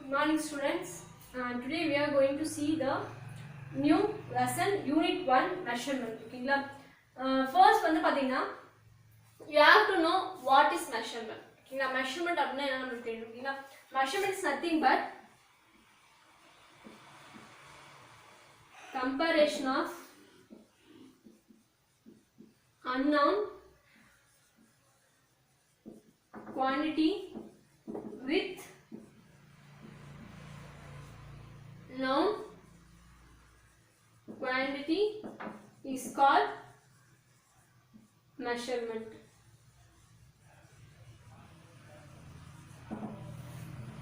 Good morning, students. Today we are going to see the new lesson Unit 1 measurement. Okay, first வந்து பாத்தீங்கன்னா you have to know what is measurement. Okay, measurement அப்படினா என்ன நமக்கு தெரியும். Okay, measurement is nothing but comparison of unknown quantity with known quantity is called measurement.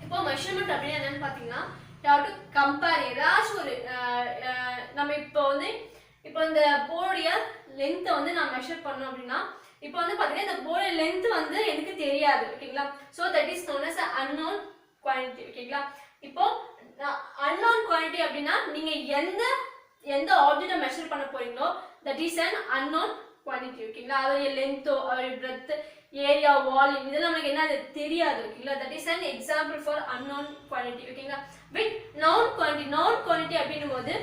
இப்போ measurement அப்படினா என்னன்னு பாத்தீங்கன்னா you have to compare ஏதாச்சும் ஒரு நம்ம இப்போ இந்த போர்டைய லெந்த் வந்து நான் மெஷர் பண்ணோம் அப்படினா இப்போ வந்து பாத்தீங்கன்னா இந்த போர்டைய லெந்த் வந்து எனக்கு தெரியாது. ஓகேங்களா? so that is known as unknown quantity. ஓகேங்களா? இப்போ unknown quantity அப்படினா நீங்க எந்த ஆப்ஜெக்ட்ட மெஷர் பண்ண போறீங்களோ that is an unknown quantity. ஓகேங்களா? அதோட லெந்த் அதோட breadth ஏரியா வால்யூம் இதெல்லாம் நமக்கு என்ன தெரியாது. ஓகேங்களா? that is an example for unknown quantity. ஓகேங்களா? with known quantity அப்படினும்போது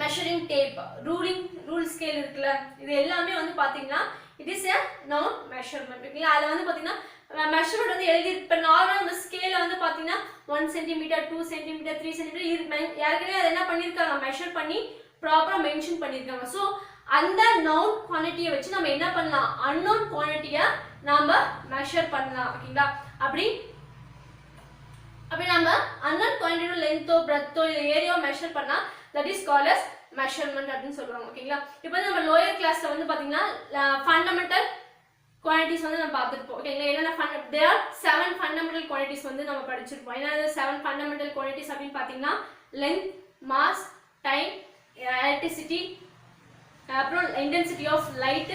measuring tape rule scale இருக்குல இது எல்லாமே வந்து பாத்தீங்கன்னா it is a known measurement. ஓகேங்களா? அதுல வந்து பாத்தீங்கன்னா மெஷர்மென்ட் வந்து எழுதி இப்ப நார்மலா நம்ம ஸ்கேல்ல வந்து பாத்தீங்கன்னா 1 cm 2 cm 3 cm ஏற்கனவே அதை என்ன பண்ணிருக்காங்க மெஷர் பண்ணி ப்ராப்பரா மென்ஷன் பண்ணிருக்காங்க. சோ அந்த நவுன் குவாண்டிட்டியை வச்சு நம்ம என்ன பண்ணலாம் அன்னோன் குவாண்டிட்டியை நாம மெஷர் பண்ணலாம். ஓகேங்களா? அப்படி நம்ம அன்னோன் குவாண்டிட்டியோட லென்த்தோ பிரெத்தோ இல்ல ஏரியாவோ மெஷர் பண்ணா that is called as measurement அப்படினு சொல்றாங்க. ஓகேங்களா? இப்போ நம்ம லோயர் கிளாஸ்ல வந்து பாத்தீங்கன்னா ஃபண்டமெண்டல் quantities வந்து நம்ம பார்த்திருப்போம். ஓகேங்களா? என்னென்ன there are 7 fundamental quantities வந்து நம்ம படிச்சிருப்போம். என்னது 7 fundamental quantities அப்படினு பாத்தீங்கன்னா length, mass, time, electricity, அப்புறம் intensity of light,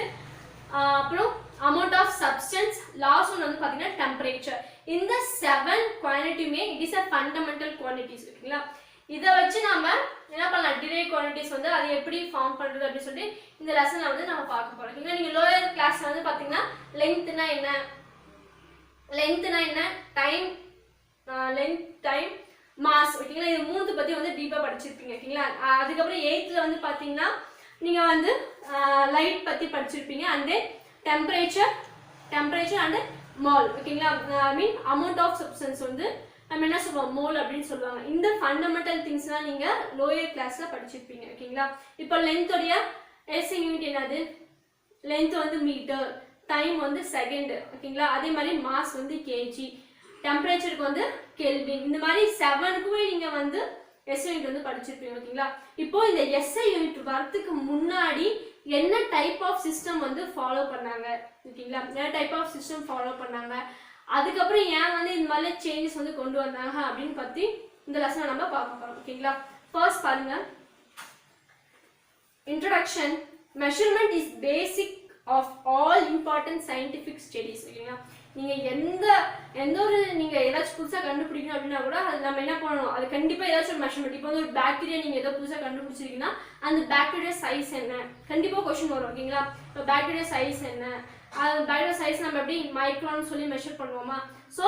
அப்புறம் amount of substance, last one வந்து பாத்தீங்கன்னா temperature. இந்த 7 quantityமே it is a fundamental quantities. ஓகேங்களா? இத வச்சு நாம என்ன பண்ணலாம் derived quantities வந்து அது எப்படி ஃபார்ம் பண்றது அப்படி சொல்லி இந்த லெசன்ல வந்து நாம பார்க்க போறோம். நீங்க லோயர் கிளாஸ்ல வந்து பாத்தீங்கன்னா லெந்த்னா என்ன டைம் மாஸ் ஓகேங்களா இது மூணுத்தை பத்தி வந்து டீப்பா படிச்சிருப்பீங்க. ஓகேங்களா? அதுக்கு அப்புறம் 8th வந்து பாத்தீங்கன்னா நீங்க வந்து லைட் பத்தி படிச்சிருப்பீங்க and temperature and mole. ஓகேங்களா? I mean amount of substance வந்து நம்ம என்ன சொல்லுவோம் மோல் அப்படினு சொல்வாங்க. இந்த ஃபண்டமெண்டல் திங்ஸ்லாம் நீங்க லோயர் கிளாஸ்ல படிச்சிருப்பீங்க. ஓகேங்களா? இப்போ லெந்த் உடைய SI யூனிட் என்னது லெந்த் வந்து மீட்டர், டைம் வந்து செகண்ட். ஓகேங்களா? அதே மாதிரி மாஸ் வந்து kg, டெம்பரேச்சருக்கு வந்து கெல்வின். இந்த மாதிரி 7க்குமே நீங்க வந்து SI யூனிட் வந்து படிச்சிருப்பீங்க. ஓகேங்களா? இப்போ இந்த SI யூனிட் வரதுக்கு முன்னாடி என்ன டைப் ஆஃப் சிஸ்டம் வந்து ஃபாலோ பண்ணாங்க. ஓகேங்களா? என்ன டைப் ஆஃப் சிஸ்டம் ஃபாலோ பண்ணாங்க அதுக்கு அப்புறம் ஏன் வந்து இந்த மாதிரி சேஞ்சஸ் வந்து கொண்டு வந்தாங்க அப்படினு பத்தி இந்த லெசன்ல நம்ம பார்க்க போறோம். ஓகேங்களா? ஃபர்ஸ்ட் பாருங்க introduction. measurement is basic of all important scientific studies. ஓகேங்களா? நீங்க எந்த ஒரு நீங்க ஏதாச்சும் புதுசா கண்டுபிடிக்கணும் அப்படினா கூட அது நம்ம என்ன பண்ணணும் அது கண்டிப்பா ஏதாச்சும் மெஷர்மென்ட். இப்போ ஒரு பாக்டீரியா நீங்க ஏதோ புதுசா கண்டுபிடிச்சிருக்கீங்கன்னா அந்த பாக்டீரியா சைஸ் என்ன கண்டிப்பா क्वेश्चन வரும். ஓகேங்களா? இப்போ பாக்டீரியா சைஸ் என்ன பாக்டீரியா சைஸ் நம்ம எப்படி மைக்ரான் சொல்லி மெஷர் பண்ணுவோமா சோ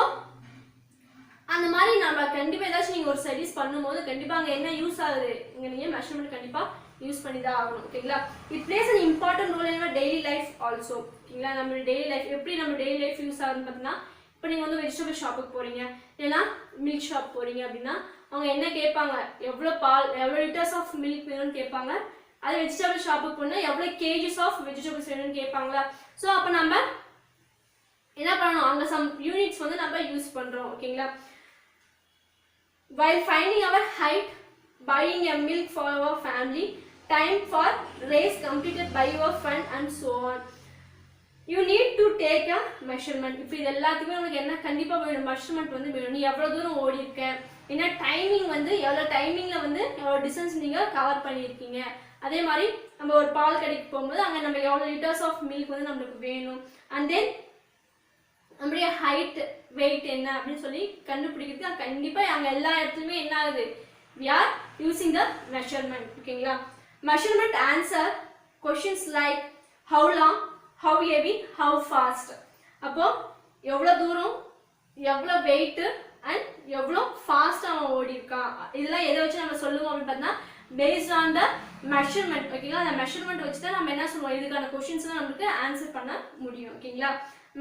அந்த மாதிரி நம்ம கண்டிப்பா ஏதாச்சும் நீங்க ஒரு ஸ்டடீஸ் பண்ணும்போது கண்டிப்பா அங்க என்ன யூஸ் ஆகுது இங்க நீங்க மெஷர்மென்ட் கண்டிப்பா யூஸ் பண்ணி தான் ஆகணும். ஓகேங்களா? It plays an important role in our daily life also. ஓகேங்களா? நம்ம டெய்லி லைஃப் எப்படி நம்ம டெய்லி லைஃப் யூஸ் ஆகுதுன்னு பார்த்தீங்கன்னா இப்போ நீங்க வந்து வெஜிடபிள் ஷாப்புக்கு போறீங்க இல்லைன்னா மில்க் ஷாப் போறீங்க அப்படின்னா அவங்க என்ன கேட்பாங்க எவ்வளவு பால் எவ்வளவு லிட்டர்ஸ் ஆஃப் மில்க் வேணும்னு கேட்பாங்க. அது வெஜிடபிள் ஷாப்புக்கு போனா எவ்வளவு கேஜஸ் ஆஃப் வெஜிடபிள்ஸ் வேணும்னு கேட்பாங்களா. ஸோ அப்போ நம்ம என்ன பண்ணணும் அங்க சம் யூனிட்ஸ் வந்து நம்ம யூஸ் பண்றோம். ஓகேங்களா? while finding our height, buying a milk for our family, time for race completed by your friend and so on, you need to take a measurement. இப்போ இது எல்லாத்துக்குமே உங்களுக்கு என்ன கண்டிப்பா வேணும் மெஷர்மென்ட் வந்து வேணும். நீ எவ்வளவு தூரம் ஓடி இருக்க என்ன டைமிங் வந்து எவ்வளவு டைமிங்ல வந்து எவ்வளவு டிஸ்டன்ஸ் நீங்க கவர் பண்ணியிருக்கீங்க. அதே மாதிரி நம்ம ஒரு பால் கடைக்கு போகும்போது அங்க நம்ம எவ்வளவு லிட்டர்ஸ் ஆஃப் மில்க் வந்து நமக்கு வேணும் அண்ட் தென் நம்மளுடைய ஹைட் வெயிட் என்ன அப்படின்னு சொல்லி கண்டுபிடிக்கிறது கண்டிப்பா அங்க எல்லா இடத்துலயுமே என்ன ஆகுது we are using the measurement. ஓகேங்களா? measurement answer questions like how long, how heavy, how fast. அப்போ எவ்வளவு தூரம் எவ்வளவு weight and எவ்வளோ ஃபாஸ்ட்டாக அவன் ஓடி இருக்கான். இதெல்லாம் எதை வச்சு நம்ம சொல்லுவோம் அப்படின்னு பார்த்தா பேஸ்ட் ஆன் த மெஷர்மெண்ட். ஓகேங்களா, அந்த மெஷர்மெண்ட் வச்சு தான் நம்ம என்ன சொல்லுவோம், இதுக்கான கொஷின்ஸ்லாம் நம்மளுக்கு ஆன்சர் பண்ண முடியும். ஓகேங்களா,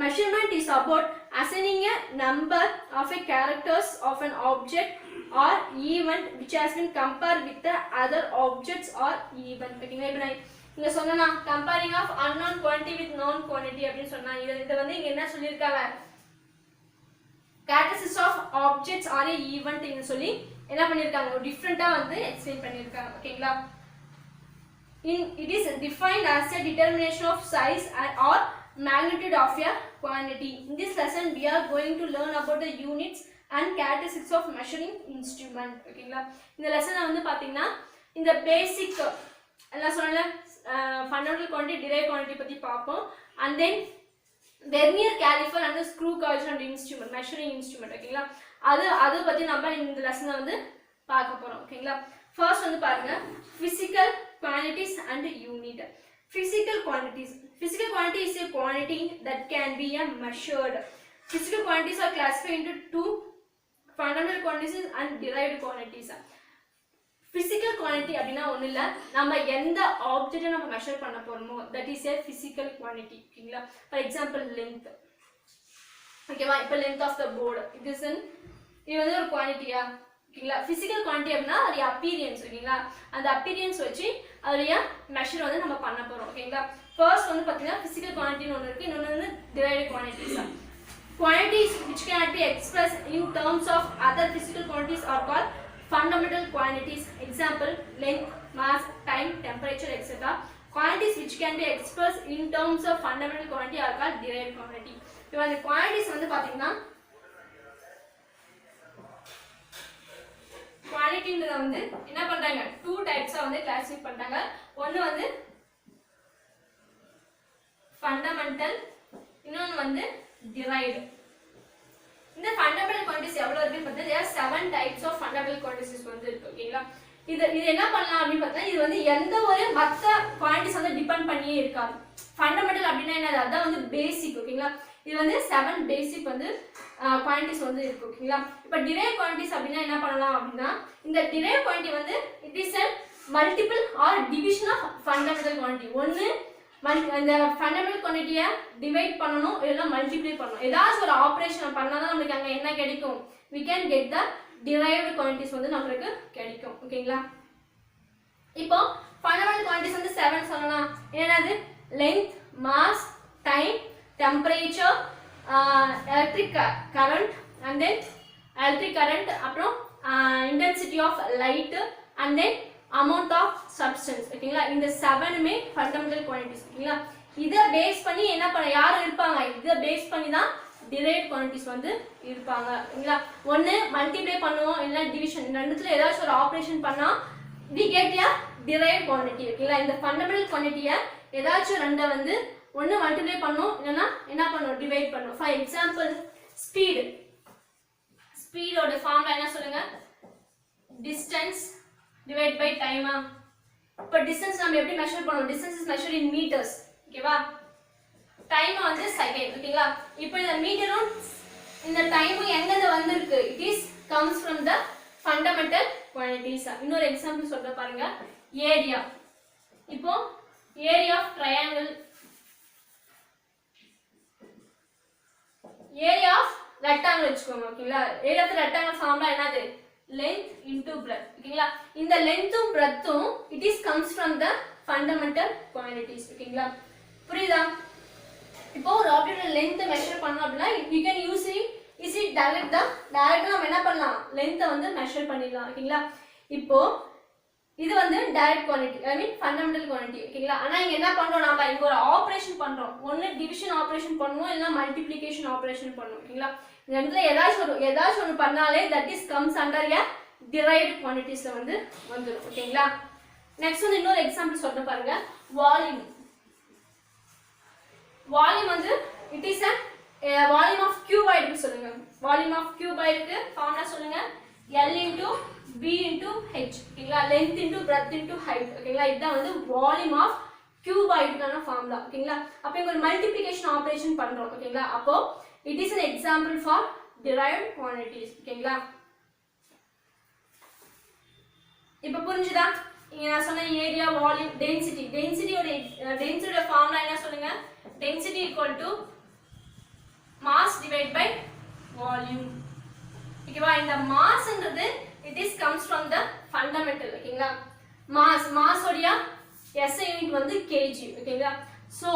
measurement is about assigning a number of a characters of an object or event which has been compared with the other objects or event. ஓகேங்களா, இப்போ நான் இங்க சொன்னா comparing of unknown quantity with known quantity அப்படின்னு சொன்னா இத வந்து இங்க என்ன சொல்லிருக்காங்க, characteristics of objects or a event ன்னு சொல்லி என்ன பண்ணிருக்காங்க, ஒரு டிஃபரண்டா வந்து எக்ஸ்பிளைன் பண்ணிருக்காங்க. ஓகேங்களா, it is defined as a determination of size or magnitude of a quantity. In this lesson we are going to learn about the units and characteristics of measuring instrument. ஓகேங்களா, இந்த லெசன்ல வந்து பாத்தீங்கன்னா இந்த பேசிக் எல்லாம் சொன்னல ஃபண்டமெண்டல் குவாண்டிட்டி, டிரைவ் குவாண்டிட்டி பத்தி பார்ப்போம். and then vernier calibre and screw gauge and instrument, measuring instrument. ஓகேங்களா, அது பத்தி நம்ம இந்த லெசன்ல வந்து பார்க்க போறோம். ஓகேங்களா, ஃபர்ஸ்ட் வந்து பாருங்க physical quantities and unit. Physical quantities. Physical quantity is a quantity that can be measured. Physical quantities are classified into two fundamental quantities and derived quantities. Physical quantity அப்படினா ஒண்ணு இல்ல, நம்ம எந்த ஆப்ஜெக்ட்டை நம்ம மெஷர் பண்ண போறோமோ that is a physical quantity. ஓகேங்களா, for example length. ஓகேவா, இப்போ length of the board இது வந்து ஒரு குவாண்டிட்டியா. ஓகேங்களா, physical quantity அப்படினா அது appearance. ஓகேங்களா, அந்த appearance வச்சு அதோட மெஷர் வந்து நம்ம பண்ண போறோம். ஓகேங்களா, ஃபர்ஸ்ட் வந்து பாத்தீங்கன்னா physical quantity ஒன்னு இருக்கு, இன்னொன்னு வந்து derived quantities. Quantities which cannot be expressed in terms of other physical quantities are called fundamental quantities. Example length, mass, time, temperature, etc. Quantities which can be expressed in terms of fundamental quantity are called derived quantity. இப்போ அந்த quantities வந்து பாத்தீங்கன்னா குவாண்டிட்டின்றத வந்து என்ன பண்றாங்க, two டைப்ஸா வந்து classify பண்றாங்க. ஒன்னு வந்து ஃபண்டமெண்டல், இன்னொன்னு வந்து டிரைவ்ட். இந்த ஃபண்டமெண்டல் குவாண்டிட்டிஸ் எவ்வளவு இருக்குன்னு பார்த்தா there are 7 types of fundamental quantities வந்து இருக்கு. ஓகேங்களா, இது என்ன பண்ணலாம் அப்படின்னு பார்த்தா இது வந்து எந்த ஒரு மற்ற குவாண்டிட்டிஸ் வந்து டிபெண்ட் பண்ணியே இருக்காது. ஃபண்டமெண்டல் அப்படின்னா என்னது, அதான் வந்து பேசிக். ஓகேங்களா, இது வந்து 7 பேசிக் வந்து குவாண்டிட்டிஸ் வந்து இருக்கு. ஓகேங்களா, இப்போ டிரைவ் குவாண்டிட்டிஸ் அப்படின்னா என்ன பண்ணலாம் அப்படின்னா இந்த டிரைவ் குவாண்டிட்டி வந்து it is a multiple or division of fundamental quantity. ஒன்னு இந்த ஃபண்டமெண்டல் குவாண்டிட்டியை டிவைட் பண்ணனும், இல்ல மல்டிப்ளை பண்ணனும். ஏதாவது ஒரு ஆபரேஷன் பண்ணாதான் நமக்கு அங்க என்ன கிடைக்கும், we can get the derived quantities வந்து நமக்கு கிடைக்கும். ஓகேங்களா, இப்போ ஃபண்டமெண்டல் குவாண்டிட்டிஸ் வந்து 7 சொல்லலாம். என்னது, length, mass, time, temperature, electric current and then electric current, அப்புறம் intensity of light and then amount of substance. ஓகேங்களா, இந்த 7மே ஃபண்டமெண்டல் குவாண்டிட்டிஸ். ஓகேங்களா, இத பேஸ் பண்ணி என்ன பண்ண யார் இருப்பாங்க, இத பேஸ் பண்ணி தான் derived quantities வந்து இருப்பாங்க. ஓகேங்களா, ஒன்னு மல்டிப்ளை பண்ணுவோம், இல்ல டிவிஷன், ரெண்டுத்துல ஏதாச்சும் ஒரு ஆபரேஷன் பண்ணா we get a derived quantity. ஓகேங்களா, இந்த ஃபண்டமெண்டல் குவாண்டிட்டியை ஏதாச்சும் ரெண்ட வந்து ஒன்னு மல்டிப்ளை பண்ணும், இல்லனா என்ன பண்ணும், டிவைட் பண்ணும். ஃபார் எக்ஸாம்பிள் ஸ்பீட், ஸ்பீடோட ஃபார்முலா என்ன சொல்லுங்க, டிஸ்டன்ஸ் டிவைட் பை டைமா. இப்போ டிஸ்டன்ஸ் நம்ம எப்படி மெஷர் பண்ணுவோம், distance is measured in meters. ஓகேவா, டைம் வந்து செகண்ட். ஓகேங்களா, இப்போ இந்த மீட்டரும் இந்த டைமும் எங்க வந்திருக்கு, it is comes from the fundamental quantities. இன்னொரு எக்ஸாம்பிள் சொல்ற பாருங்க, ஏரியா. இப்போ area of triangle, area of rectangle வச்சுக்கோங்க. ஓகேங்களா, ஏரியா ஆஃப் ரெக்டாங்கிள் ஃபார்முலா என்னது, length into breadth. ஓகேங்களா, இந்த லென்த்தும் பிரெத்தும் it is comes from the fundamental quantities. ஓகேங்களா, புரியுதா? இப்போ ஒரு ஆப்ஜெக்ட் லென்த் மெஷர் பண்ணனும் அப்படினா you can use it டைரக்ட்டா நம்ம என்ன பண்ணலாம், லென்த்தை வந்து மெஷர் பண்ணிடலாம். ஓகேங்களா, இப்போ இது வந்து டைரக்ட் குவாண்டிட்டி, ஐ மீன் ஃபண்டமெண்டல் குவாண்டிட்டி. ஓகேங்களா, ஆனா இங்க என்ன பண்றோம், நாம இங்க ஒரு ஆபரேஷன் பண்றோம். ஒன்னு டிவிஷன் ஆபரேஷன் பண்ணுவோம், இல்ல மல்டிப்ளிகேஷன் ஆபரேஷன் பண்ணுவோம். ஓகேங்களா, இந்த இடத்துல ஏதாச்சும் ஒன்னு பண்ணாலே that is comes under a derived quantities-ல வந்து வந்துரும். ஓகேங்களா, நெக்ஸ்ட் வந்து இன்னொரு எக்ஸாம்பிள் சொல்றேன் பாருங்க, வால்யூம். வால்யூம் வந்து it is a volume of cuboid னு சொல்லுங்க. வால்யூம் ஆஃப் cuboid-க்கு ஃபார்முலா சொல்லுங்க, L into B into H. ஓகேங்களா, length into breadth into height. ஓகேங்களா, இதுதான் வந்து வால்யூம் ஆஃப் cuboid-க்கான ஃபார்முலா. ஓகேங்களா, அப்ப இங்க ஒரு மல்டிப்ளிகேஷன் ஆபரேஷன் பண்றோம். ஓகேங்களா, அப்போ it is an example for derived quantities. ஓகேங்களா, இப்போ புரிஞ்சுதா? இங்க நான் சொன்ன ஏரியா, வால்யூம், டென்சிட்டி. டென்சிட்டியோட ஃபார்முலா என்ன சொல்லுங்க? Density equal to mass divide by volume. ஓகேவா? இந்த மாஸ்ன்றது it is comes from the fundamental. ஓகேங்களா? மாஸோடைய SI யூனிட் வந்து kg. ஓகேங்களா? ஸோ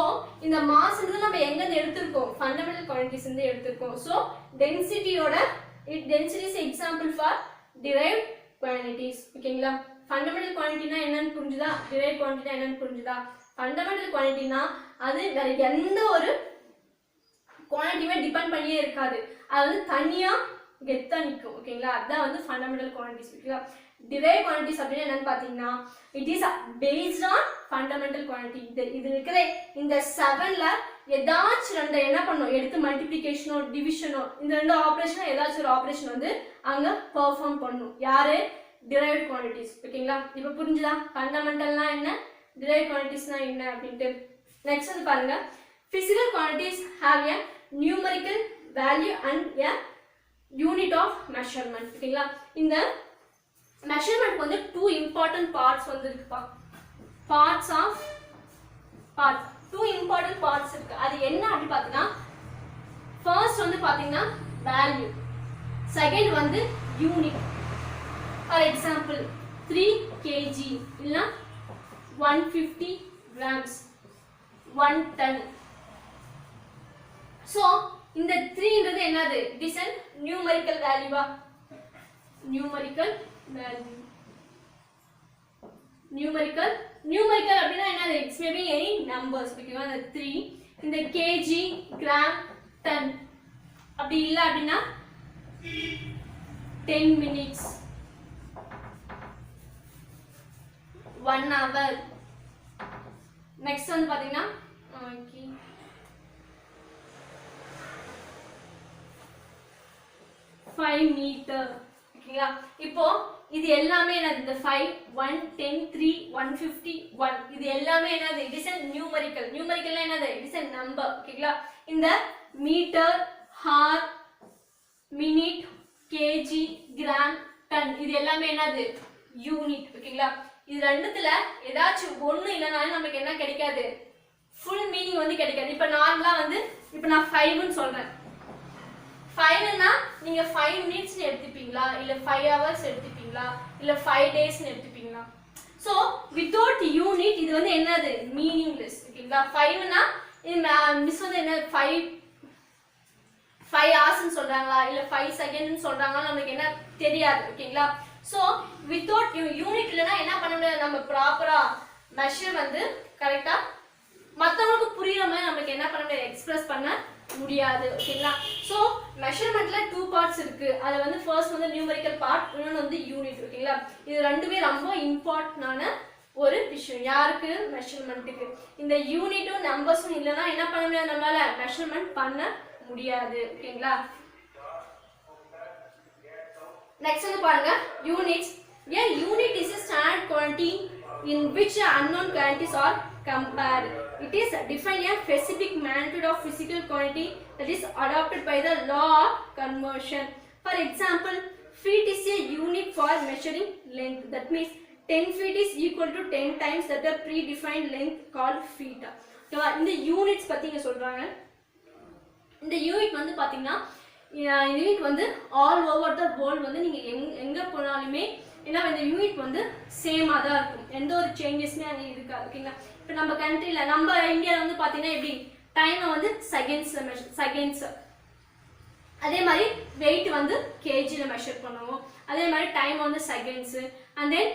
இந்த மாஸ்ன்றது நம்ம எங்கேருந்து எடுத்திருக்கோம்? ஃபண்டமெண்டல் குவான்டிட்டிஸ் இருந்து எடுத்திருக்கோம். ஸோ டென்சிட்டியோட density is example for derived quantities. ஓகேங்களா? ஃபண்டமெண்டல் குவான்டிட்டினா என்னன்னு புரிஞ்சுதா? டிரைவ்ட் குவான்டிட்டினா என்னன்னு புரிஞ்சுதா? ஃபண்டமெண்டல் குவான்டிட்டினா அது வேற எந்த ஒரு குவான்டிட்டியுமே டிபெண்ட் பண்ணியே இருக்காது. அது வந்து தனியா கெத்தா நிற்கும். ஓகேங்களா? அதுதான் வந்து ஃபண்டமெண்டல் குவான்டிட்டிஸ். ஓகேங்களா? டிரைவ் குவான்டிட்டிஸ் அப்படின்னா என்னன்னு பார்த்தீங்கன்னா it is based on fundamental quantity. இது இருக்கிற இந்த 7ல ஏதாச்சும் ரெண்டு என்ன பண்ணும்? எடுத்து மல்டிப்ளிகேஷனோ டிவிஷனோ இந்த ரெண்டு ஆப்ரேஷனோ ஏதாச்சும் ஒரு ஆப்ரேஷன் வந்து அங்கே பெர்ஃபார்ம் பண்ணும். யாரு? Derived quantities. ஓகேங்களா? இப்போ புரிஞ்சுதா ஃபண்டமெண்டல்னா என்ன, டிரைவ்ட் குவான்டிட்டிஸ்னா என்ன அப்படின்ட்டு. நெக்ஸ்ட் வந்து பாருங்க, physical quantities have a numerical value and a unit of measurement. ஓகேங்களா? இந்த measurement வந்து two important parts வந்து இருக்குப்பா. two important parts இருக்கு. அது என்ன அப்படி பார்த்தீங்கன்னா first வந்து பார்த்தீங்கன்னா value, second வந்து unit. For example 3 kg இல்ல 150 grams 1 ton. So இந்த 3 ன்றது என்னது? It is a numerical value. numerical அப்படினா என்னது? It's maybe any numbers. ஓகேவா? அந்த 3 இந்த kg gram ton அப்படி இல்ல அப்படினா 10 minutes 1 hour. நெக்ஸ்ட் வந்து பாத்தீங்கன்னா 5 மீட்டர். ஓகேங்களா? இப்போ இது எல்லாமே என்னது? இந்த 5 1 10 3 150 1 இது எல்லாமே என்னது? It is a numerical. நியூமரிக்கல்னா என்னது? It is a number. ஓகேங்களா? இந்த meter, hour, minute, KG, gram, ton இது எல்லாமே என்னது? யூனிட். ஓகேங்களா? இது ரெண்டுத்துல ஏதாச்சும் ஒண்ணு இல்லனாலும் நமக்கு என்ன கிடைக்காது? ஃபுல் மீனிங் வந்து கிடைக்காது. இப்போ நார்மலா வந்து இப்போ நான் 5 ன்னு சொல்றேன். 5 னா நீங்க 5 minutes னு எடுத்துப்பீங்களா, இல்ல 5 hours எடுத்துப்பீங்களா, இல்ல 5 days னு எடுத்துப்பீங்களா? சோ without unit இது வந்து என்னது? மீனிங்லெஸ். ஓகேங்களா? 5 னா மிஸ் வந்து என்ன 5 hours னு சொல்றாங்களா இல்ல 5 seconds னு சொல்றாங்களா நமக்கு என்ன தெரியாது. ஓகேங்களா? சோ without unit இல்லனா என்ன பண்ண முடியாது? நம்ம ப்ராப்பரா மெஷர் வந்து கரெக்ட்டா மத்தவங்களுக்கு புரியுற மாதிரி நமக்கு என்ன பண்ண முடியாது? எக்ஸ்பிரஸ் பண்ண முடியாது. ஓகேங்களா? சோ மெஷர்மென்ட்ல 2 பார்ட்ஸ் இருக்கு. அது வந்து ஃபர்ஸ்ட் வந்து நியூமரிக்கல் பார்ட், இன்னொன்னு வந்து யூனிட். ஓகேங்களா? இது ரெண்டுமே ரொம்ப இம்பார்ட்டன்டான ஒரு விஷயம். யாருக்கு? மெஷர்மென்ட்க்கு. இந்த யூனிட்டும் நம்பர்ஸும் இல்லனா என்ன பண்ண முடியாது? நம்மால மெஷர்மென்ட் பண்ண முடியாது. ஓகேங்களா? நெக்ஸ்ட் வந்து பாருங்க units. A unit is a standard quantity in which unknown quantities are compared. It is defined a specific magnitude of physical quantity that is adopted by the law of conversion. For example, feet is a unit for measuring length. That means 10 feet is equal to 10 times that the predefined length called feet. ஓகேவா? இந்த units பத்தி இங்க சொல்றாங்க. இந்த unit வந்து பாத்தீங்கன்னா unit வந்து all over the world வந்து நீங்க எங்க போனாலுமே ஏன்னா இந்த யூனிட் வந்து சேமா தான் இருக்கும். எந்த ஒரு சேஞ்சஸ்மே அங்கே இருக்காது. ஓகேங்களா? இப்போ நம்ம கண்ட்ரியில் நம்ம இந்தியாவில் வந்து பார்த்தீங்கன்னா எப்படி டைமை வந்து செகண்ட்ஸ் அதே மாதிரி வெயிட் வந்து கேஜியில் மெஷர் பண்ணுவோம். அதே மாதிரி டைம் வந்து செகண்ட்ஸு அண்ட் தென்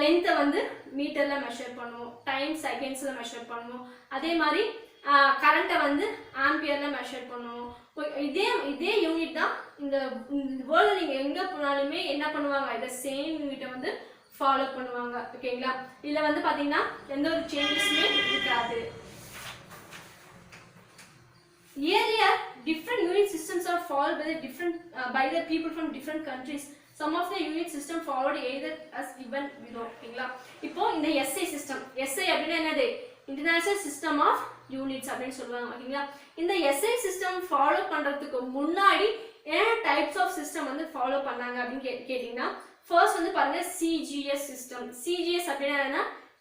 லென்த்தை வந்து மீட்டரில் மெஷர் பண்ணுவோம். டைம் செகண்ட்ஸில் மெஷர் பண்ணுவோம். அதே மாதிரி கரண்ட்டை வந்து ஆம்பியரில் மெஷர் பண்ணுவோம். இதே யூனிட் தான் இந்த வேர்ல்டில் நீங்கள் எங்கே போனாலுமே என்ன பண்ணுவாங்க? இதை சேம் யூனிட்டை வந்து ஃபாலோ பண்ணுவாங்க. ஓகேங்களா? இதில் வந்து பார்த்தீங்கன்னா எந்த ஒரு சேஞ்சஸுமே இருக்காது. Earlier, different unit systems are followed by the people from different countries. Some of the unit system followed either as given below. ஓகேங்களா? இப்போ இந்த SI சிஸ்டம், SI அப்படின்னா என்னது? இன்டர்நேஷனல் சிஸ்டம் ஆஃப் யூனிட்ஸ் அப்படின்னு சொல்லுவாங்க. ஓகேங்களா? இந்த SI சிஸ்டம் ஃபாலோ பண்றதுக்கு முன்னாடி என்ன டைப்ஸ் ஆஃப் சிஸ்டம் வந்து ஃபாலோ பண்ணாங்க அப்படின்னு கேட்டீங்கன்னா ஃபர்ஸ்ட் வந்து பாருங்க CGS சிஸ்டம். CGS அப்படின்னா என்ன?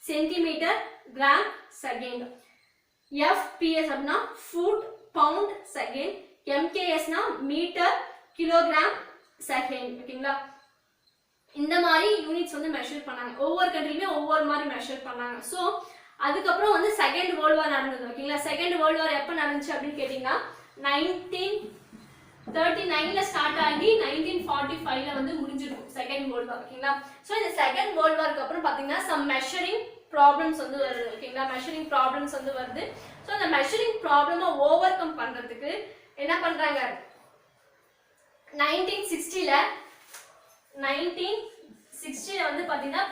Centimetre gram second. FPS அப்படின்னா ஃபுட் பவுண்ட் செகண்ட். MKSனா மீட்டர் கிலோகிராம் செகண்ட். ஓகேங்களா? இந்த மாதிரி யூனிட்ஸ் வந்து மெஷர் பண்ணாங்க. ஒவ்வொரு கண்ட்ரிலுமே ஒவ்வொரு மாதிரி மெஷர் பண்ணாங்க. ஸோ அதுக்கப்புறம் வந்து செகண்ட் வேர்ல்டு வார் நடந்தது. ஓகேங்களா? செகண்ட் வேர்ல்டு வார் எப்போ நடந்துச்சு அப்படின்னு கேட்டிங்கன்னா 1939ல ஸ்டார்ட் ஆகி 1945ல வந்து முடிஞ்சிருக்கும் செகண்ட் வேர்ல்டு வார். ஓகேங்களா? ஸோ இந்த செகண்ட் வேர்ல்டு வார்க்கு அப்புறம் பார்த்தீங்கன்னா சம் மெஷரிங் ப்ராப்ளம்ஸ் வந்து வருது. ஓகேங்களா? மெஷரிங் ப்ராப்ளம்ஸ் வந்து வருது. ஸோ அந்த மெஷரிங் ப்ராப்ளமை ஓவர் கம் பண்ணுறதுக்கு என்ன பண்ணுறாங்க? 1960ல வந்து பார்த்தீங்கன்னா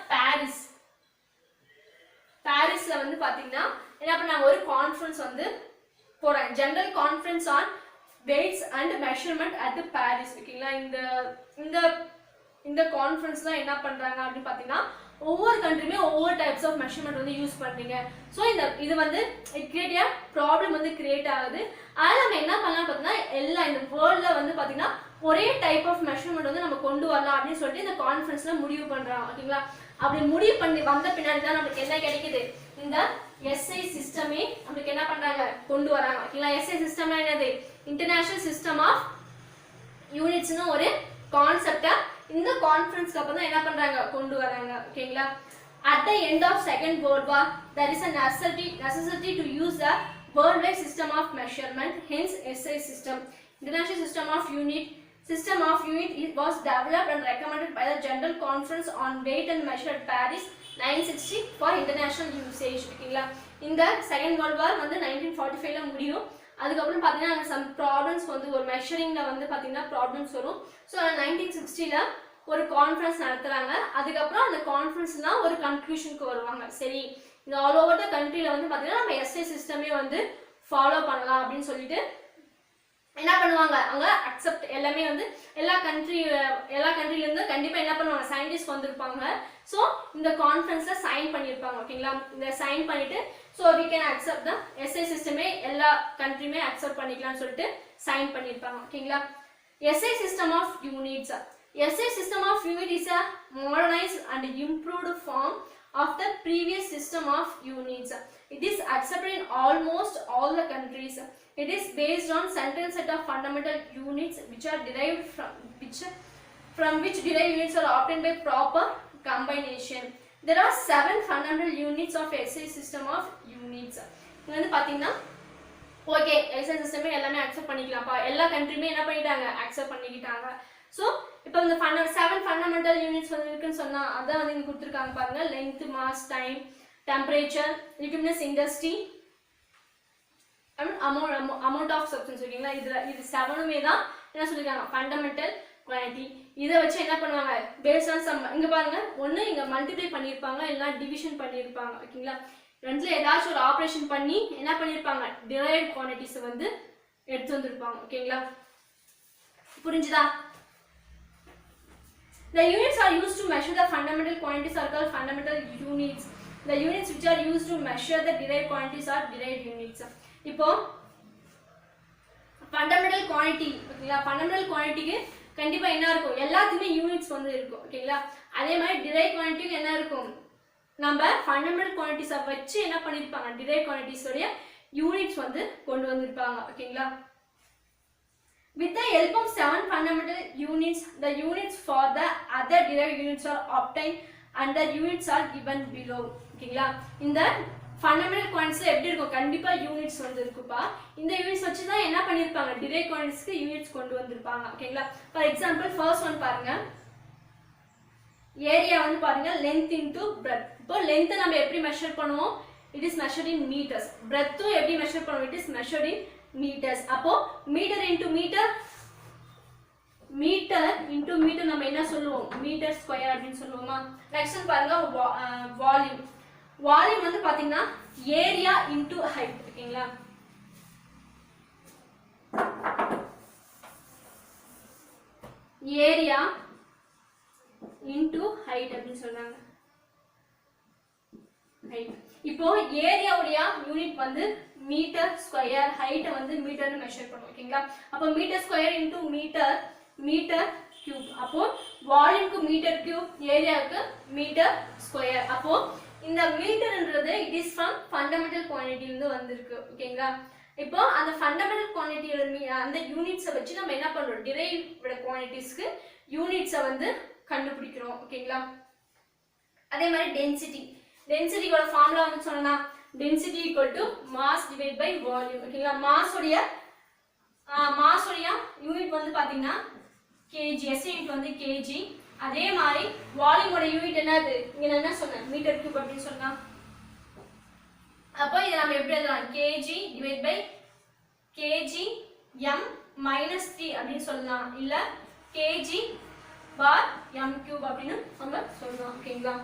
பாரிஸ்ல வந்து பார்த்தீங்கன்னா என்ன பண்ணாங்க? ஒரு கான்ஃபரன்ஸ் வந்து போறாங்க. General conference on weights and measurement at Paris. ஓகேங்களா? இந்த கான்ஃபரன்ஸ்ல என்ன பண்றாங்க அப்படின்னு பார்த்தீங்கன்னா ஒவ்வொரு கண்ட்ரியுமே ஒவ்வொரு டைப்ஸ் ஆஃப் மெஷர்மெண்ட் வந்து யூஸ் பண்றீங்க. ஸோ இது வந்து கிரியேட் ப்ராப்ளம் வந்து கிரியேட் ஆகுது. அதனால நம்ம என்ன பண்ணலாம் பார்த்தீங்கன்னா எல்லா இந்த வேர்ல்ட்ல வந்து பார்த்தீங்கன்னா ஒரே டைப் ஆஃப் மெஷர்மெண்ட் வந்து நம்ம கொண்டு வரலாம் அப்படின்னு சொல்லிட்டு இந்த கான்ஃபரன்ஸ்ல முடிவு பண்றாங்க. ஓகேங்களா? அப்படி முடிவு பண்ணி வந்த பின்னாடி தான் நமக்கு என்ன கிடைக்குது? இந்த SI சிஸ்டமே நமக்கு என்ன பண்றாங்க? கொண்டு வராங்க. ஓகேங்களா? SI சிஸ்டம்னா என்னது? இன்டர்நேஷனல் சிஸ்டம் ஆஃப் யூனிட்ஸ்னு ஒரு கான்செப்டா இந்த கான்ஃபரன்ஸ்க்கு அப்புறம் தான் என்ன பண்றாங்க? கொண்டு வராங்க. ஓகேங்களா? At the end of Second World War, there is a necessity to use the worldwide system of measurement. Hence, SI system, International System of Unit was developed and recommended by the General Conference on Weight and Measure at Paris 1960 for international usage. ஓகேங்களா? இந்த second world war வந்து 1945ல முடியும். அதுக்கப்புறம் பார்த்தீங்கன்னா some problems வந்து ஒரு மெஷரிங்ல வந்து பார்த்தீங்கன்னா ப்ராப்ளம்ஸ் வரும். ஸோ 1960ல ஒரு கான்ஃபரன்ஸ் நடத்துறாங்க. அதுக்கப்புறம் அந்த கான்ஃபரன்ஸ்லாம் ஒரு கன்க்ளூஷனுக்கு வருவாங்க. சரி, இந்த ஆல் ஓவர் த கண்ட்ரியில் வந்து பார்த்தீங்கன்னா நம்ம SI சிஸ்டமே வந்து ஃபாலோ பண்ணலாம் அப்படின்னு சொல்லிட்டு என்ன பண்ணுவாங்க? அங்கே அக்செப்ட் எல்லாமே வந்து எல்லா கண்ட்ரிலேருந்து கண்டிப்பாக என்ன பண்ணுவாங்க? சயின்டிஸ்ட் வந்திருப்பாங்க. ஸோ இந்த கான்ஃபரன்ஸில் சைன் பண்ணியிருப்பாங்க. ஓகேங்களா? இந்த சைன் பண்ணிட்டு so we can accept the SI சிஸ்டமே எல்லா கண்ட்ரியுமே அக்செப்ட் பண்ணிக்கலாம்னு சொல்லிட்டு சைன் பண்ணியிருப்பாங்க. ஓகேங்களா? SI system of units. SI system of unit is a modernized and improved form of the previous system of units. It is accepted in almost all the countries. It is based on certain set of fundamental units which are derived from which derived units are obtained by proper combination. There are 7 fundamental units of SI system of units. இங்க வந்து பாத்தீங்கன்னா okay SI சிஸ்டமே எல்லாமே accept பண்ணிக்கலாம்ப்பா. எல்லா கண்ட்ரியுமே என்ன பண்ணிட்டாங்க? Accept பண்ணிக்கிட்டாங்க. So இப்போ இந்த 7 ஃபண்டமெண்டல் யூனிட்ஸ் வந்து இருக்குன்னு சொன்னா அதான் வந்து இங்க கொடுத்துருக்காங்க பாருங்க. Length, mass, time, temperature, liquidness, industry, amount of substance. ஓகேங்களா? இது 7மே தான் என்ன சொல்லிருக்காங்க? Fundamental quantity. இதை வச்சு என்ன பண்ணுவாங்க? பேஸ்ட் ஆன் சம் இங்க பாருங்க, ஒன்று இங்க மல்டிப்ளை பண்ணியிருப்பாங்க, இல்லைன்னா டிவிஷன் பண்ணியிருப்பாங்க. ஓகேங்களா? ரெண்டுல ஏதாச்சும் ஒரு ஆப்ரேஷன் பண்ணி என்ன பண்ணியிருப்பாங்க? டிரைவ்ட் குவான்டிட்டிஸ் வந்து எடுத்து வந்திருப்பாங்க. ஓகேங்களா? புரிஞ்சுதா? The units are used to measure the fundamental quantities are called fundamental units. The units which are used to measure the derived quantities are derived units. இப்போ fundamental quantity, ஓகேங்களா? fundamental quantityக்கு கண்டிப்பா என்ன இருக்கும்? எல்லாத்துக்குமே யூனிட்ஸ் வந்து இருக்கும். ஓகேங்களா? அதே மாதிரி derived quantityக்கு என்ன இருக்கும்? நம்ம fundamental quantities வச்சு என்ன பண்ணிருப்பாங்க? derived quantities உடைய யூனிட்ஸ் வந்து கொண்டு வந்திருப்பாங்க. ஓகேங்களா? With the help of 7 fundamental units, the units for the other derived units are obtained and the units are given below. ஓகேங்களா? இந்த ஃபண்டமெண்டல் குவான்டிட்டிஸ்ல எப்படி இருக்கும்? கண்டிப்பா யூனிட்ஸ் வந்து இருக்குப்பா. இந்த யூனிட்ஸ் வச்சு தான் என்ன பண்ணிருப்பாங்க? டிரைவ்ட் குவான்டிட்டிஸ்க்கு யூனிட்ஸ் கொண்டு வந்திருப்பாங்க. ஓகேங்களா? ஃபார் எக்ஸாம்பிள் ஃபர்ஸ்ட் ஒன் பாருங்க. ஏரியா வந்து பாருங்க லென்த் இன்டு பிரெத். இப்போ லென்த் நம்ம எப்படி மெஷர் பண்ணுவோம்? It is measured in metres. பிரெத்தும் எப்படி மெஷர் பண்ணுவோம்? It is measured in meters. அப்போ மீட்டர் இன்டு மீட்டர் நம்ம என்ன சொல்லுவோம்? மீட்டர் ஸ்கொயர் அப்படின்னு சொல்லுவோமா? நெக்ஸ்ட் பாருங்க வால்யூம். வால்யூம் வந்து பாத்தீங்கன்னா ஏரியா இன்டு ஹைட். ஓகேங்களா? ஏரியா இன்டு ஹைட் அப்படின்னு சொல்றாங்க. இப்போ ஏரியாவுடைய யூனிட் வந்து மீட்டர் ஸ்கொயர், ஹைட்டை வந்து மீட்டர்னு மெஷர் பண்ணுவோம். ஓகேங்களா? அப்போ metre square into metre cube. அப்போ வால்யூம்க்கு மீட்டர் கியூப், ஏரியாவுக்கு மீட்டர் ஸ்கொயர். அப்போ இந்த மீட்டர்ன்றது it is from fundamental quantity இருந்து வந்திருக்கு. ஓகேங்களா? இப்போ அந்த ஃபண்டமெண்டல் குவான்டிட்டியோட அந்த யூனிட்ஸை வச்சு நம்ம என்ன பண்றோம், டிரைவ்ட் குவான்டிட்டிஸ்க்கு யூனிட்ஸை வந்து கண்டுபிடிக்கிறோம். ஓகேங்களா? அதே மாதிரி டென்சிட்டி, டென்சிட்டியோட ஃபார்முலா வந்து சொன்னா density equal to mass divide by volume. ஓகேங்களா? மாஸோடைய யூனிட் வந்து பாத்தீங்கன்னா கேஜி, எஸ் யூனிட் வந்து கேஜி. அதே மாதிரி வால்யூமோட யூனிட் என்னது, இங்க நான் என்ன சொன்னேன், மீட்டர் கியூப் அப்படின்னு சொன்னா. அப்போ இதை நம்ம எப்படி எழுதலாம், KG divide by KG M minus 3 அப்படின்னு சொல்லலாம், இல்ல கேஜி பார் எம் கியூப் அப்படின்னு நம்ம சொல்லலாம். ஓகேங்களா?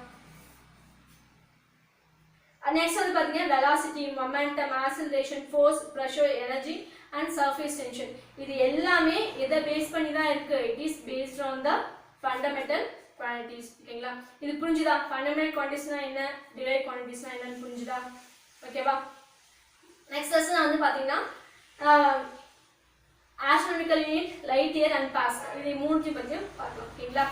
நெக்ஸ்ட் வந்து பாத்தீங்கன்னா velocity, momentum, acceleration, force, pressure, energy and surface tension. இது எல்லாமே எதை பேஸ் பண்ணி தான் இருக்கு, it is based on the fundamental quantities. ஓகேங்களா? இது புரிஞ்சுதா? ஃபண்டமெண்டல் குவான்டிட்டிஸ்னா என்ன, டிரைவ்ட் குவான்டிட்டிஸ்னா என்னன்னு புரிஞ்சுதா? ஓகேவா? நெக்ஸ்ட் லெசன் வந்து பாத்தீங்கன்னா astronomical unit, light year and pascal, இது மூணுத்தையும் பத்தியும் பார்க்கலாம். ஓகேங்களா?